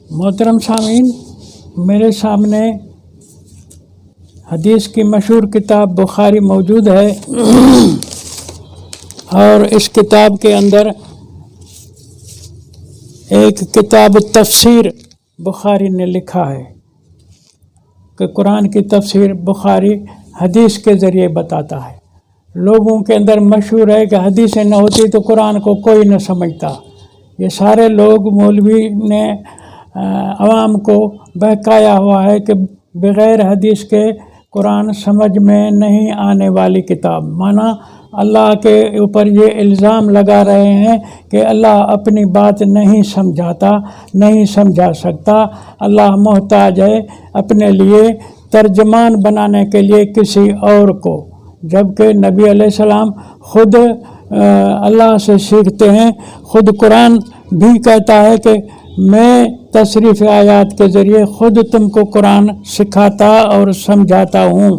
मोहतरम सामीन, मेरे सामने हदीस की मशहूर किताब बुखारी मौजूद है और इस किताब के अंदर एक किताब तफसीर बुखारी ने लिखा है कि कुरान की तफसीर बुखारी हदीस के ज़रिए बताता है। लोगों के अंदर मशहूर है कि हदीसें न होती तो कुरान को कोई न समझता। ये सारे लोग मौलवी ने आवाम को बहकाया हुआ है कि बग़ैर हदीस के कुरान समझ में नहीं आने वाली किताब। माना अल्लाह के ऊपर ये इल्ज़ाम लगा रहे हैं कि अल्लाह अपनी बात नहीं समझाता, नहीं समझा सकता। अल्लाह मोहताज है अपने लिए तर्जमान बनाने के लिए किसी और को, जबकि नबी अलैहिस्सलाम ख़ुद अल्लाह से सीखते हैं। ख़ुद कुरान भी कहता है कि मैं तशरीफ़ आयात के ज़रिए ख़ुद तुमको कुरान सिखाता और समझाता हूँ।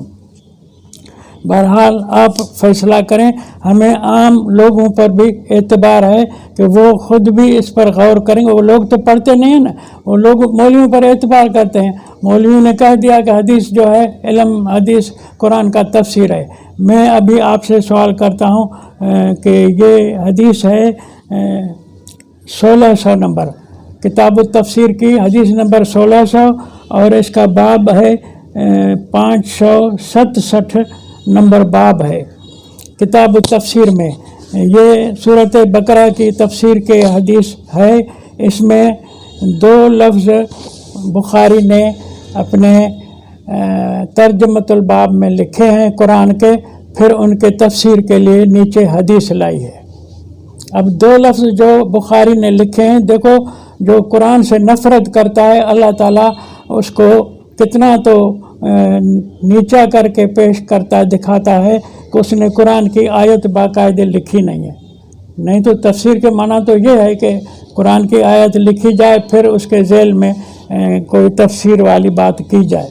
बहरहाल आप फ़ैसला करें। हमें आम लोगों पर भी एतबार है कि वो ख़ुद भी इस पर गौर करेंगे। वो लोग तो पढ़ते नहीं हैं ना, वो लोग मौलवियों पर एतबार करते हैं। मौलवियों ने कह दिया कि हदीस जो है इल्म हदीस कुरान का तफसीर है। मैं अभी आपसे सवाल करता हूँ कि ये हदीस है 1600 नंबर, किताब तफसीर की हदीस नंबर 1600 और इसका बाब है 567 नंबर बाब है किताब तफसीर में। ये सूरत बकरा की तफसीर के हदीस है। इसमें 2 लफ्ज़ बुखारी ने अपने तर्जमतुल बाब में लिखे हैं कुरान के, फिर उनके तफसीर के लिए नीचे हदीस लाई है। अब 2 लफ्ज़ जो बुखारी ने लिखे हैं, देखो जो कुरान से नफ़रत करता है अल्लाह ताला उसको कितना तो नीचा करके पेश करता दिखाता है कि उसने कुरान की आयत बाकायदे लिखी नहीं है। नहीं तो तफसीर के माना तो ये है कि कुरान की आयत लिखी जाए फिर उसके ज़ेल में कोई तफसीर वाली बात की जाए।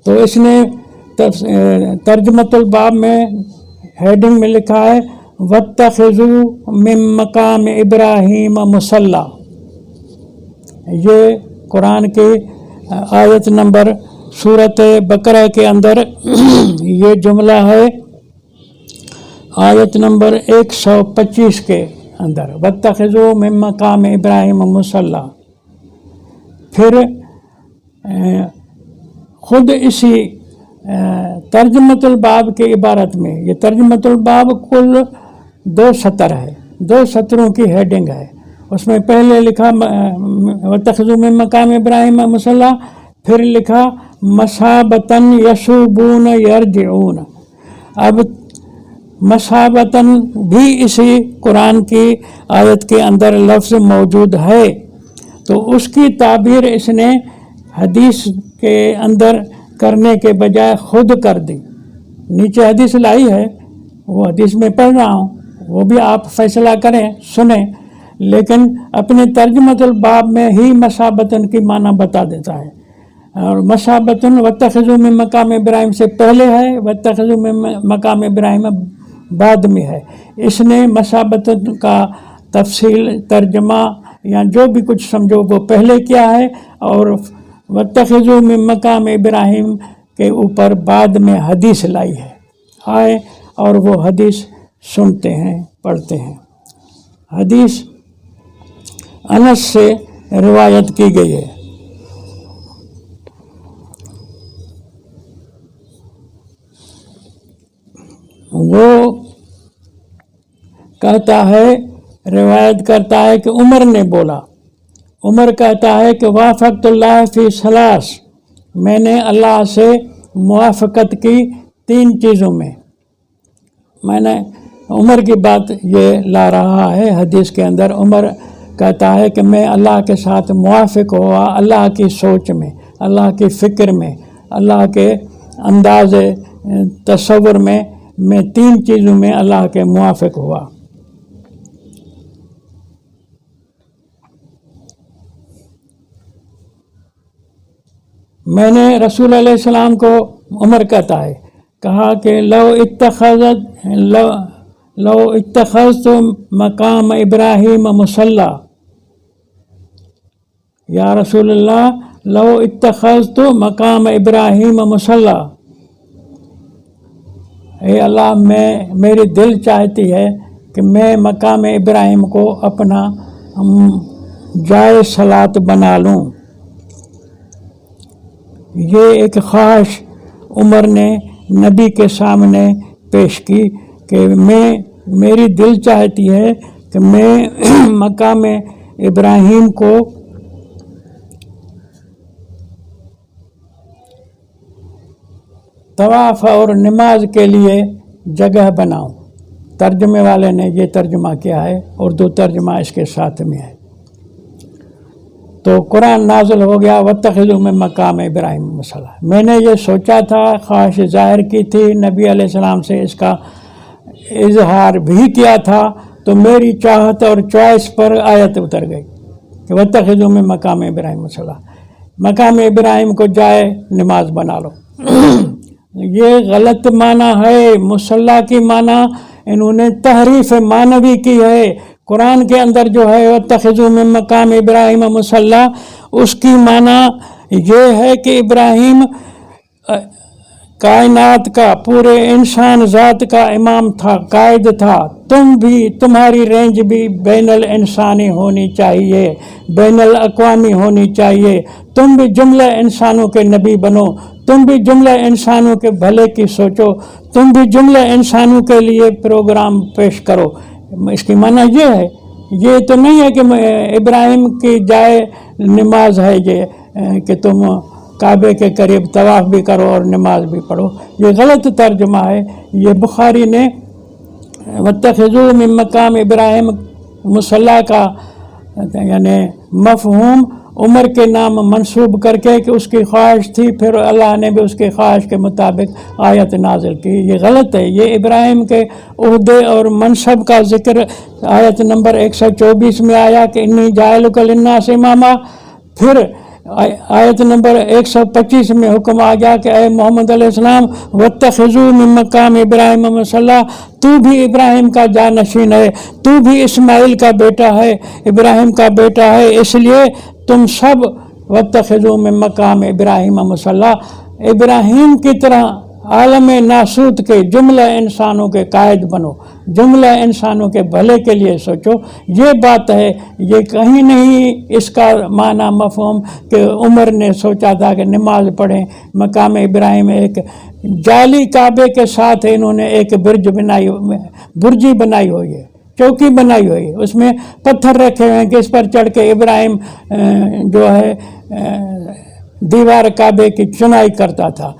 तो इसने तर्जमतुल बाब में हेडिंग में लिखा है वत्तखिज़ू मिन मकाम इब्राहीम मुसल्ला। ये कुरान की आयत नंबर सूरत बकरा के अंदर ये जुमला है आयत नंबर 125 के अंदर, वत्तखिज़ू मिन मकाम इब्राहीम मुसल्ला। फिर ख़ुद इसी तर्जमतुल बाब के इबारत में, ये तर्जमतुल बाब कुल 2 सतर है, 2 सतरों की हेडिंग है। उसमें पहले लिखा वत्तखिज़ू मिन मकाम इब्राहीम मुसल्ला, फिर लिखा मसाबतन यशूबून यरजिऊन। अब मसाबतन भी इसी कुरान की आयत के अंदर लफ्ज़ मौजूद है, तो उसकी ताबीर इसने हदीस के अंदर करने के बजाय खुद कर दी। नीचे हदीस लाई है, वो हदीस में पढ़ रहा हूँ, वो भी आप फैसला करें, सुने, लेकिन अपने तर्जमतुल बाब में ही मसाबतन की माना बता देता है। और मसाबतन वत्तखिज़ू मिन मकाम इब्राहीम से पहले है, वत्तखिज़ू मिन मकाम इब्राहीम बाद में है। इसने मसाबतन का तफसील तर्जमा या जो भी कुछ समझो वो पहले किया है और वत्तखिज़ू मिन मकाम इब्राहीम के ऊपर बाद में हदीस लाई है। आए और वो हदीस सुनते हैं, पढ़ते हैं। हदीस अनस से रिवायत की गई है। वो कहता है, रिवायत करता है कि उमर ने बोला। उमर कहता है कि वाफ़क़तुल्लाह फ़ी सलास, मैंने अल्लाह से मुआफ़क़त की 3 चीज़ों में। मैंने उमर की बात ये ला रहा है हदीस के अंदर। उमर कहता है कि मैं अल्लाह के साथ मुआफ़िक हुआ, अल्लाह की सोच में, अल्लाह की फ़िक्र में, अल्लाह के अंदाज़ तसव्वुर में, मैं 3 चीज़ों में अल्लाह के मुआफ़िक हुआ। मैंने रसूल अलैहिस्सलाम को, उमर कहता है, कहा कि लो इत्तख़ज़्तु मकाम इब्राहीम मुसल्ला, या रसूलल्लाह लो इत्तखज़तु मकाम इब्राहिम मुसल्ला, ए अल्लाह मेरी दिल चाहती है कि मैं मकाम इब्राहिम को अपना जाए सलात बना लूँ। ये एक ख्वाहिश उमर ने नबी के सामने पेश की कि मेरी दिल चाहती है कि मैं मकाम इब्राहिम को तवाफ़ और नमाज के लिए जगह बनाऊं। तर्जमे वाले ने ये तर्जमा किया है, उर्दू तर्जमा इसके साथ में है। तो कुरान नाज़िल हो गया वत्तखिज़ू मिन मकाम इब्राहिम मुसल्ला। मैंने ये सोचा था, ख्वाहिश ज़ाहिर की थी, नबी अलैहिस्सलाम से इसका इजहार भी किया था, तो मेरी चाहत और चॉइस पर आयत उतर गई कि वत्तखिज़ू मिन मकाम इब्राहिम मुसल्ला, मकाम इब्राहिम को जाए नमाज बना लो। ये गलत माना है। मुसल्ला की माना इन्होंने तहरीफ मानवी की है। कुरान के अंदर जो है वत्तखिज़ू मिन मकाम इब्राहिम मुसल्ला, उसकी माना ये है कि इब्राहिम कायनात का, पूरे इंसान ज़ात का इमाम था, कायद था। तुम भी, तुम्हारी रेंज भी बैनल इंसानी होनी चाहिए, बैनल अक़वामी होनी चाहिए। तुम भी जुमला इंसानों के नबी बनो, तुम भी जुमला इंसानों के भले की सोचो, तुम भी जुमला इंसानों के लिए प्रोग्राम पेश करो। इसकी माना ये है, ये तो नहीं है कि इब्राहिम की जाए नमाज है ये कि तुम काबे के करीब तवाफ़ भी करो और नमाज भी पढ़ो। ये गलत तर्जुमा है। ये बुखारी ने वत्तखिज़ू मिन मकाम इब्राहिम मुसल्ला का यानी मफ़हूम उमर के नाम मंसूब करके कि उसकी ख्वाहिश थी, फिर अल्लाह ने भी उसकी ख्वाहिश के मुताबिक आयत नाजिल की। ये गलत है। ये इब्राहिम के उहदे और मनसब का ज़िक्र आयत नंबर 124 में आया कि इन्नी जाइलुका लिन्नास इमामा। फिर आयत नंबर 125 में हुक्म आ गया कि ए मोहम्मद अलैहिस्सलाम वत्तखिज़ू मिन मकाम इब्राहिम मुसल्ला, तू भी इब्राहिम का जानशीन है, तू भी इस्माइल का बेटा है, इब्राहिम का बेटा है, इसलिए तुम सब वत्तखिज़ू मिन मकाम इब्राहिम मुसल्ला, इब्राहिम की तरह आलम नासूत के जुमला इंसानों के कायद बनो, जुमला इंसानों के भले के लिए सोचो। ये बात है। ये कहीं नहीं इसका माना मफ़हूम कि उमर ने सोचा था कि नमाज पढ़ें। मकाम इब्राहिम एक जाली काबे के साथ इन्होंने एक बुर्जी बनाई हुई है, चौकी बनाई हुई है, उसमें पत्थर रखे हुए हैं कि इस पर चढ़ के इब्राहिम जो है दीवार काबे की चुनाई करता था।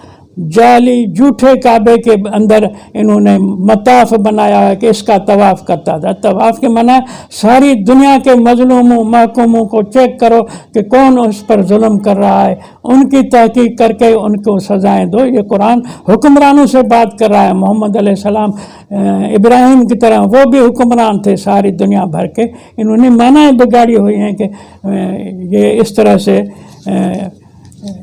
जाली झूठे काबे के अंदर इन्होंने मताफ बनाया है कि इसका तवाफ़ करता था। तवाफ़ के माना सारी दुनिया के मजलूमों महकूमों को चेक करो कि कौन उस पर जुल्म कर रहा है, उनकी तहकीक करके उनको सजाएं दो। ये कुरान हुक्मरानों से बात कर रहा है। मोहम्मद अलैहिस्सलाम इब्राहिम की तरह वो भी हुक्मरान थे सारी दुनिया भर के। इन्होंने मानाएं बिगाड़ी हुई हैं कि ये इस तरह से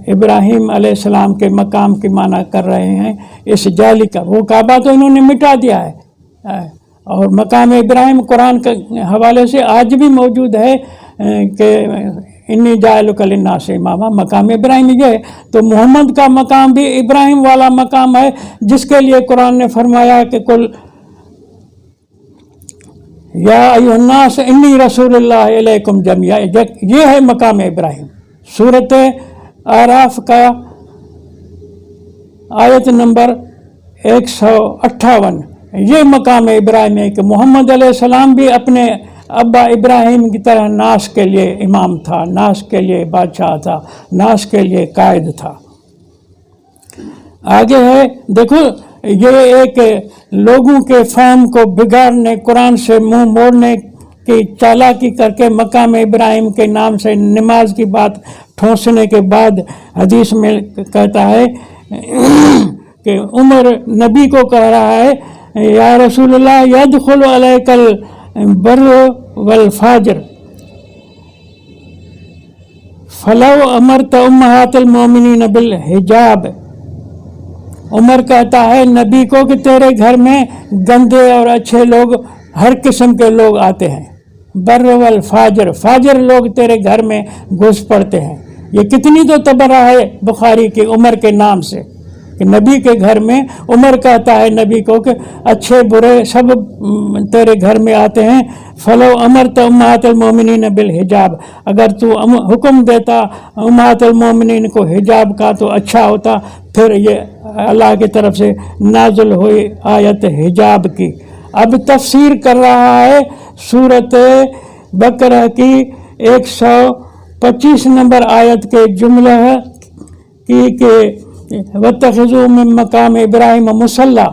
इब्राहिम अलैहिस्सलाम के मकाम की माना कर रहे हैं इस जाली का। वो काबा तो इन्होंने मिटा दिया है और मकाम इब्राहिम कुरान के हवाले से आज भी मौजूद है कि इन्नी जाइलुका लिन्नास इमामा, मकाम इब्राहिम ये है। तो मोहम्मद का मकाम भी इब्राहिम वाला मकाम है, जिसके लिए कुरान ने फरमाया कि कुल या अय्युहन्नास इन्नी रसूलुल्लाह इलैकुम जमिया। ये है मकाम इब्राहिम। सूरत आराफ का आयत नंबर 158 ये मकाम इब्राहिम है कि मोहम्मद अलैहिस्सलाम भी अपने अब्बा इब्राहिम की तरह नाश के लिए इमाम था, नाश के लिए बादशाह था, नाश के लिए कायद था। आगे है देखो, ये एक लोगों के फहम को बिगाड़ने, कुरान से मुंह मोड़ने की चालाकी करके मकाम इब्राहिम के नाम से नमाज की बात ठोंसने के बाद हदीस में कहता है कि उमर नबी को कह रहा है या रसूलल्लाह यदखुलु अलैकल बर्र वल फाजर फलौ अमरत उम्महातुल मोमिनीन बिल हिजाब। उमर कहता है नबी को कि तेरे घर में गंदे और अच्छे लोग, हर किस्म के लोग आते हैं, बर वल फाजर, फाजर लोग तेरे घर में घुस पड़ते हैं। ये कितनी तो तबरा है बुखारी की उमर के नाम से कि नबी के घर में, उमर कहता है नबी को कि अच्छे बुरे सब तेरे घर में आते हैं। फलो अमर तो उम्महातुल मोमिनीन बिल हिजाब, अगर तू हुक्म देता उम्महातुल मोमिनीन को हिजाब का तो अच्छा होता। फिर ये अल्लाह की तरफ से नाजुल हुई आयत हिजाब की। अब तफसीर कर रहा है सूरत बकरा की 125 नंबर आयत के जुमला की वत्तखिज़ू मिन मकाम इब्राहिम मुसल्ला।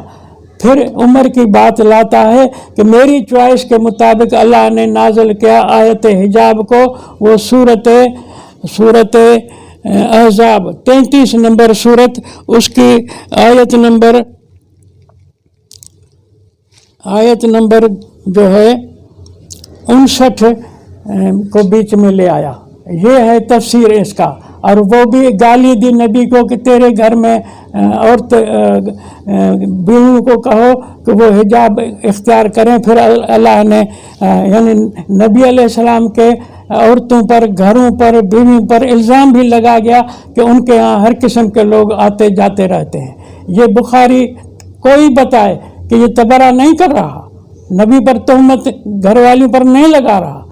फिर उमर की बात लाता है कि मेरी चॉइस के मुताबिक अल्लाह ने नाज़िल किया आयत हिजाब को। वो सूरत अहज़ाब 33 नंबर सूरत, उसकी आयत नंबर जो है 59 को बीच में ले आया। ये है तफसीर इसका। और वो भी गाली दी नबी को कि तेरे घर में औरत बीवियों को कहो कि वो हिजाब इख्तियार करें। फिर अल्लाह ने यानी नबी अलैहिस्सलाम के औरतों पर, घरों पर, बीवियों पर इल्ज़ाम भी लगा गया कि उनके यहाँ हर किस्म के लोग आते जाते रहते हैं। ये बुखारी कोई बताए कि ये तबरा नहीं कर रहा, नबी पर तोहमत घर वालों पर नहीं लगा रहा,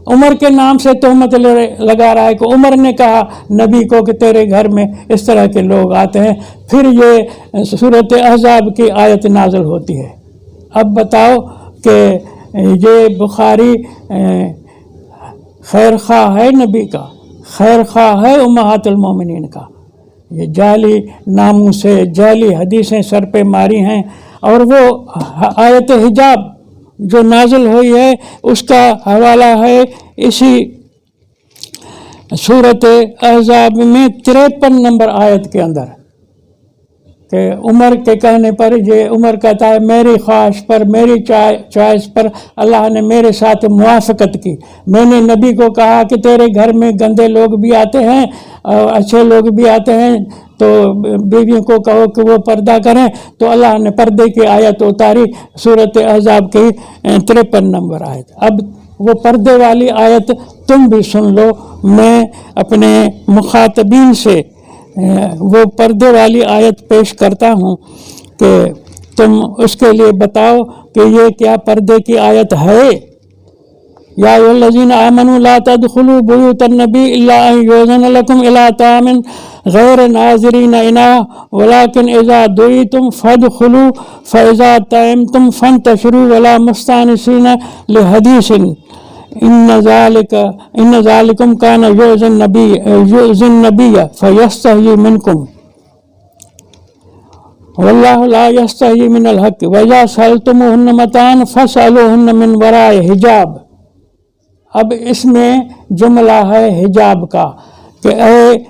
उमर के नाम से तोहमत लगा रहा है कि उमर ने कहा नबी को कि तेरे घर में इस तरह के लोग आते हैं। फिर ये सूरत अहज़ाब की आयत नाज़िल होती है। अब बताओ कि ये बुखारी खैर ख़्वाह है नबी का, खैर ख़्वाह है उम्महातुल मोमिनीन का। ये जाली नामों से जाली हदीसें सर पे मारी हैं। और वो आयत हिजाब जो नाज़िल हुई है उसका हवाला है इसी सूरत अहज़ाब में 53 नंबर आयत के अंदर कि उमर के कहने पर, ये उमर कहता है मेरी ख्वाहिश पर, मेरी चॉइस पर अल्लाह ने मेरे साथ मुआफ़क़त की। मैंने नबी को कहा कि तेरे घर में गंदे लोग भी आते हैं और अच्छे लोग भी आते हैं, तो बीवियों को कहो कि वो पर्दा करें। तो अल्लाह ने पर्दे की आयत उतारी सूरत अहज़ाब की 53 नंबर आयत। अब वो पर्दे वाली आयत तुम भी सुन लो। मैं अपने मुखातबीन से वो पर्दे वाली आयत पेश करता हूँ कि तुम उसके लिए बताओ कि ये क्या पर्दे की आयत है। या अय्युहल्लज़ीना आमनू ला तदखुलू बुयूतन नबी इल्ला अन युज़न लकुम इला तामिन गैर नाज़िरीना इनाह वलाकिन इज़ा दुईतुम फदखुलू फ़इज़ा तयमतुम फंतशिरू वला मुस्तानिसीना लिहदीसिन इन्न ज़ालिकुम काना युज़न नबिय्या फ़यस्तही मिनकुम वल्लाहु ला यस्तही मिनल हक़ वइज़ा सअल्तुमूहुन्ना मताअन फ़स्अलूहुन्ना मिन वराए हिजाब। अब इसमें जुमला है हिजाब का कि ए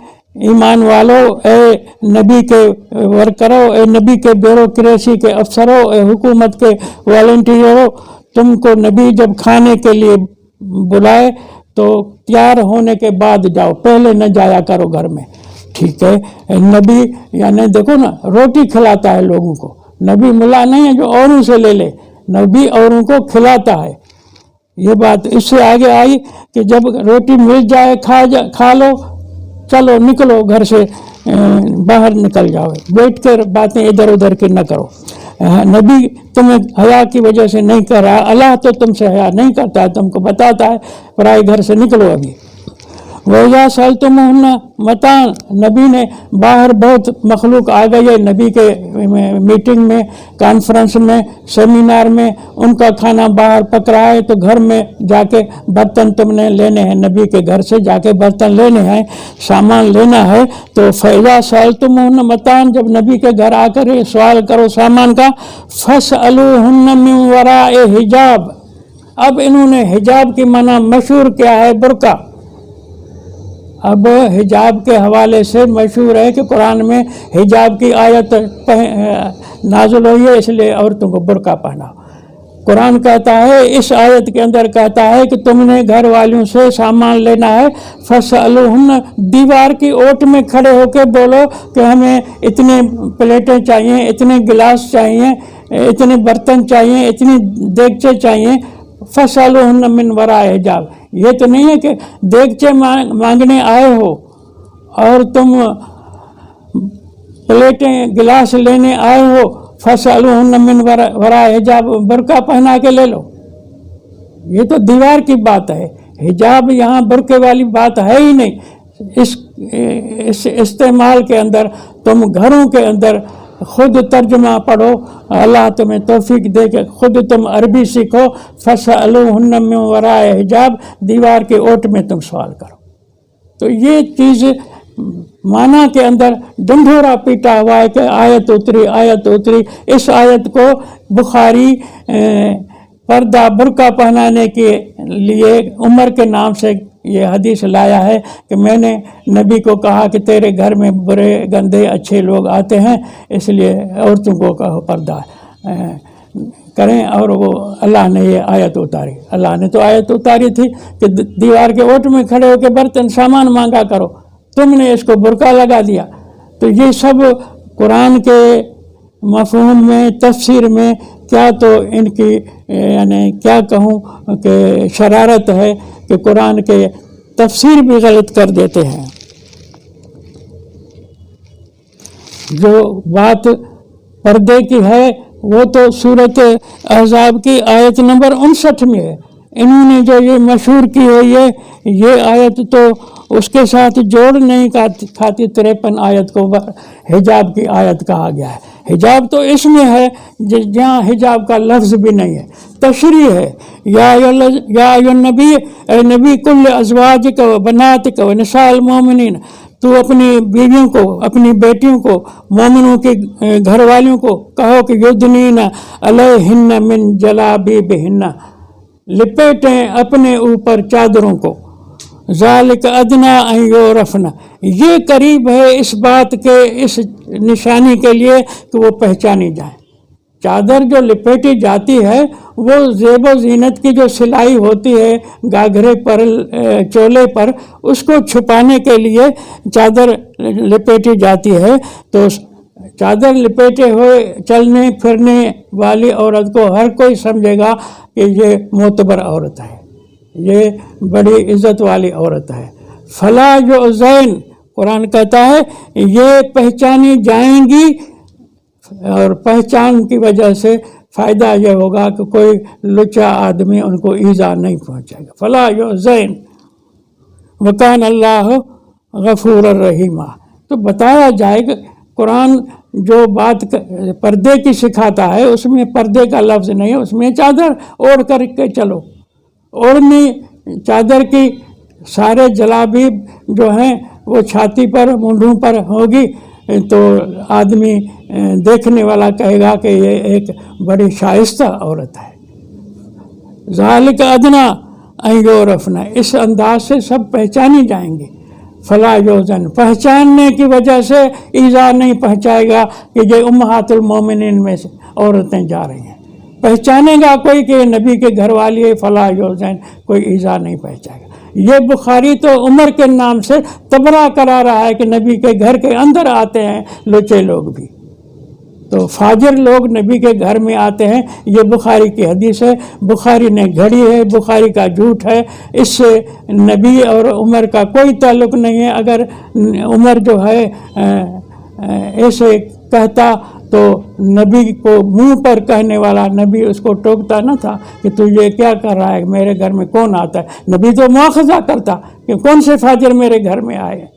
ईमान वालों, ए नबी के वर्करों, ए नबी के ब्यूरोक्रेसी के अफसरों, ए हुकूमत के वॉलंटियरों, तुमको नबी जब खाने के लिए बुलाए तो तैयार होने के बाद जाओ, पहले न जाया करो घर में। ठीक है, नबी यानी देखो ना, रोटी खिलाता है लोगों को। नबी मुला नहीं है जो औरों से ले ले, नबी औरों को खिलाता है। ये बात इससे आगे आई कि जब रोटी मिल जाए खा लो, चलो निकलो घर से, बाहर निकल जाओ, बैठ कर बातें इधर उधर की न करो। नबी तुम्हें हया की वजह से नहीं कर रहा, अल्लाह तो तुमसे हया नहीं करता है, तुमको बताता है पराए घर से निकलो। अभी वइज़ा सअल्तुमूहुन्ना मताअन, नबी ने बाहर बहुत मखलूक आ गई है नबी के मीटिंग में, कॉन्फ्रेंस में, सेमिनार में, उनका खाना बाहर पक रहा है, तो घर में जाके बर्तन तुमने लेने हैं, नबी के घर से जाके बर्तन लेने हैं, सामान लेना है। तो फ़इज़ा सअल्तुमूहुन्ना मताअन, जब नबी के घर आकर ये सवाल करो सामान का, फ़स्अलूहुन्ना मिन वराए हिजाब। अब इन्होंने हिजाब की माना मशहूर क्या है, बुर्का। अब हिजाब के हवाले से मशहूर है कि कुरान में हिजाब की आयत नाज़िल हुई है, इसलिए औरतों को बुर्का पहना। कुरान कहता है, इस आयत के अंदर कहता है कि तुमने घर वालों से सामान लेना है, फ़स्अलूहुन्ना, दीवार की ओट में खड़े होकर बोलो कि हमें इतने प्लेटें चाहिए, इतने गिलास चाहिए, इतने बर्तन चाहिए, इतनी देगचे चाहिए। फसअलूहुन्ना मिन वराए हिजाब। ये तो नहीं है कि देगचे मांगने आए हो और तुम प्लेटें गिलास लेने आए हो, फसअलूहुन्ना मिन वराए हिजाब, बुर्का पहना के ले लो। ये तो दीवार की बात है, हिजाब यहाँ बुर्के वाली बात है ही नहीं। इस इस्तेमाल के अंदर तुम घरों के अंदर खुद तर्जुमा पढ़ो, अल्लाह तुम्हें तौफीक दे के खुद तुम अरबी सीखो। फसअलूहुन्ना मिन वराए हिजाब, दीवार के ओट में तुम सवाल करो। तो ये चीज़ माना के अंदर ढंढोरा पीटा हुआ है कि आयत उतरी। इस आयत को बुखारी पर्दा बुर्का पहनाने के लिए उमर के नाम से ये हदीस लाया है कि मैंने नबी को कहा कि तेरे घर में बुरे गंदे अच्छे लोग आते हैं, इसलिए औरतों को कहो पर्दा करें। और वो अल्लाह ने ये आयत उतारी। अल्लाह ने तो आयत उतारी थी कि दीवार के ओट में खड़े होकर बर्तन सामान मांगा करो, तुमने इसको बुर्का लगा दिया। तो ये सब कुरान के मफ़हूम में, तफसीर में क्या तो इनकी यानी क्या कहूँ कि शरारत है कि कुरान के तफसीर भी गलत कर देते हैं। जो बात पर्दे की है वो तो सूरत अहज़ाब की आयत नंबर 59 में है। इन्होंने जो ये मशहूर की है ये आयत तो उसके साथ जोड़ नहीं खाती। 53 आयत को हिजाब की आयत कहा गया है। हिजाब तो इसमें है जहाँ हिजाब का लफ्ज़ भी नहीं है, तशरी है। या अय्युहन नबी, ए नबी, कुल अज़वाजिक व बनातिक व निसाइल मोमिनीन, तू अपनी बीवियों को, अपनी बेटियों को, मोमिनों के घर वालियों को कहो कि युदनीना अलैहिन्ना मिन जलाबीबिहिन्ना, लिपेटें अपने ऊपर चादरों को। ज़ालिक अदना अन युरफ़ना, ये करीब है इस बात के, इस निशानी के लिए कि वो पहचानी जाए। चादर जो लिपेटी जाती है वो ज़ेब ज़ीनत की जो सिलाई होती है घाघरे पर, चोले पर, उसको छुपाने के लिए चादर लिपेटी जाती है। तो चादर लिपेटे हुए चलने फिरने वाली औरत को हर कोई समझेगा कि ये मोतबर औरत है, ये बड़ी इज़्ज़त वाली औरत है। फला जो ज़ैन, कुरान कहता है ये पहचानी जाएंगी, और पहचान की वजह से फ़ायदा ये होगा कि कोई लुच्चा आदमी उनको ईज़ा नहीं पहुंचेगा। फला जो ज़ैन वकान अल्लाह गफूर रहीमा। तो बताया जाएगा कुरान जो बात पर्दे की सिखाता है उसमें पर्दे का लफ्ज़ नहीं है, उसमें चादर ओढ़ करके चलो। ओढ़नी चादर की सारे जलाबीब जो हैं वो छाती पर, मूंढों पर होगी, तो आदमी देखने वाला कहेगा कि ये एक बड़ी शाइस्ता औरत है। ज़ालिक अदना अन युरफ़ना, इस अंदाज से सब पहचानी जाएंगी। फला योजन, पहचानने की वजह से ईज़ा नहीं पहुँचाएगा कि ये उम्महातुल मोमिनीन में से औरतें जा रही हैं। पहचानेगा कोई कि नबी के घर वाली है, फला योजन, कोई ईज़ा नहीं पहुँचाएगा। ये बुखारी तो उमर के नाम से तबरा करा रहा है कि नबी के घर के अंदर आते हैं लुच्चे लोग भी, तो फाजिर लोग नबी के घर में आते हैं। ये बुखारी की हदीस है, बुखारी ने घड़ी है, बुखारी का झूठ है। इससे नबी और उमर का कोई ताल्लुक़ नहीं है। अगर उमर जो है ऐसे कहता तो नबी को मुंह पर कहने वाला नबी उसको टोकता न था कि तू ये क्या कर रहा है, मेरे घर में कौन आता है। नबी तो मुआखज़ा करता कि कौन से फाजिर मेरे घर में आए।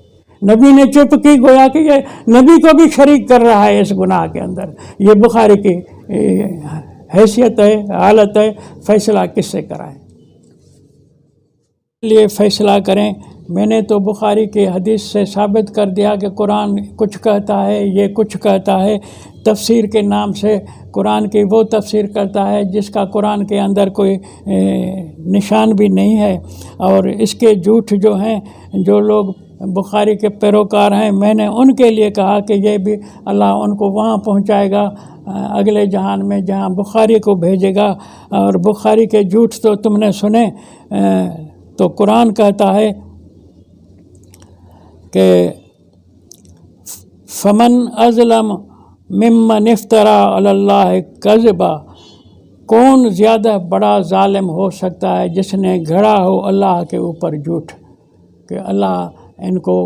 नबी ने चुप की, गोया कि ये नबी को भी शरीक कर रहा है इस गुनाह के अंदर। ये बुखारी की हैसियत है, हालत है। फैसला किससे कराएं, लिए फैसला करें। मैंने तो बुखारी की हदीस से साबित कर दिया कि कुरान कुछ कहता है, ये कुछ कहता है। तफसीर के नाम से कुरान की वो तफसीर करता है जिसका कुरान के अंदर कोई निशान भी नहीं है। और इसके झूठ जो हैं, जो लोग बुखारी के पैरोकार हैं, मैंने उनके लिए कहा कि ये भी अल्लाह उनको वहाँ पहुँचाएगा अगले जहान में जहाँ बुखारी को भेजेगा। और बुखारी के झूठ तो तुमने सुने। तो कुरान कहता है कि फमन अज़लम मिम्मन इफ्तरा अलल्लाह कज़बा, کون زیادہ بڑا ظالم ہو سکتا ہے جس نے گھڑا ہو اللہ کے اوپر جھوٹ کہ اللہ ان کو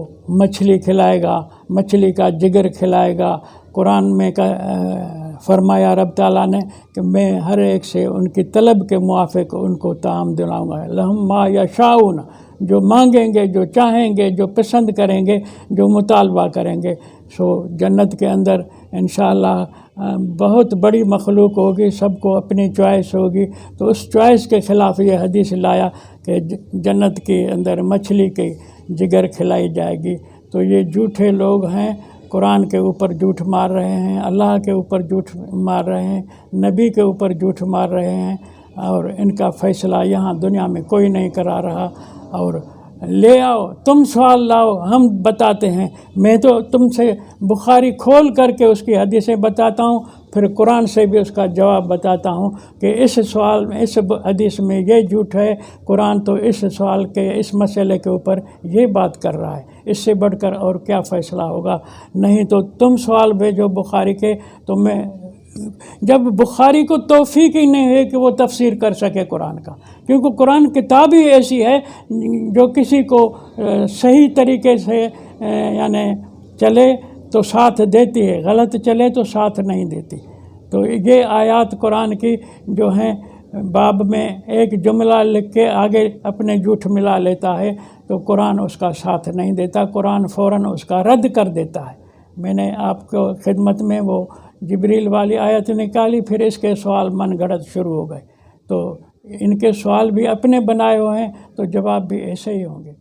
مچھلی کھلائے گا، مچھلی کا جگر کھلائے گا۔ قرآن میں فرمایا رب تعالیٰ نے کہ میں ہر ایک سے ان کی طلب کے موافق ان کو طعام دلاؤں گا۔ لہم ما یشاؤون، جو مانگیں گے، جو چاہیں گے، جو پسند کریں گے، جو مطالبہ کریں گے۔ سو جنت کے اندر انشاءاللہ بہت بڑی مخلوق ہوگی، سب کو اپنی چوائس ہوگی۔ تو اس چوائس کے خلاف یہ حدیث لایا کہ جنت کے اندر مچھلی کی جگر کھلائی جائے گی۔ تو یہ جھوٹے لوگ ہیں، قرآن کے اوپر جھوٹ مار رہے ہیں، اللہ کے اوپر جھوٹ مار رہے ہیں، نبی کے اوپر جھوٹ مار رہے ہیں، اور ان کا فیصلہ یہاں دنیا میں کوئی نہیں کرا رہا۔ اور لے آؤ، تم سوال لاؤ، ہم بتاتے ہیں۔ میں تو تم سے بخاری کھول کر کے اس کی حدیثیں بتاتا ہوں، پھر قرآن سے بھی اس کا جواب بتاتا ہوں کہ اس سوال میں، اس حدیث میں یہ جھوٹ ہے، قرآن تو اس سوال کے، اس مسئلے کے اوپر یہ بات کر رہا ہے۔ اس سے بڑھ کر اور کیا فیصلہ ہوگا؟ نہیں تو تم سوال بھیجو بخاری کے، تو میں، جب بخاری کو توفیق ہی نہیں ہے کہ وہ تفسیر کر سکے قرآن کا، کیونکہ قرآن کتاب ہی ایسی ہے جو کسی کو صحیح طریقے سے یعنی چلے تو ساتھ دیتی ہے، غلط چلے تو ساتھ نہیں دیتی۔ تو یہ آیات قرآن کی جو ہیں، باب میں ایک جملہ لکھ کے آگے اپنے جھوٹ ملا لیتا ہے تو قرآن اس کا ساتھ نہیں دیتا، قرآن فوراً اس کا رد کر دیتا ہے۔ میں نے آپ کو خدمت میں وہ جبریل والی آیت نکالی، پھر اس کے سوال من گھڑت شروع ہو گئے۔ تو ان کے سوال بھی اپنے بنائے ہوئے ہیں، تو جواب بھی ایسے ہی ہوں گے۔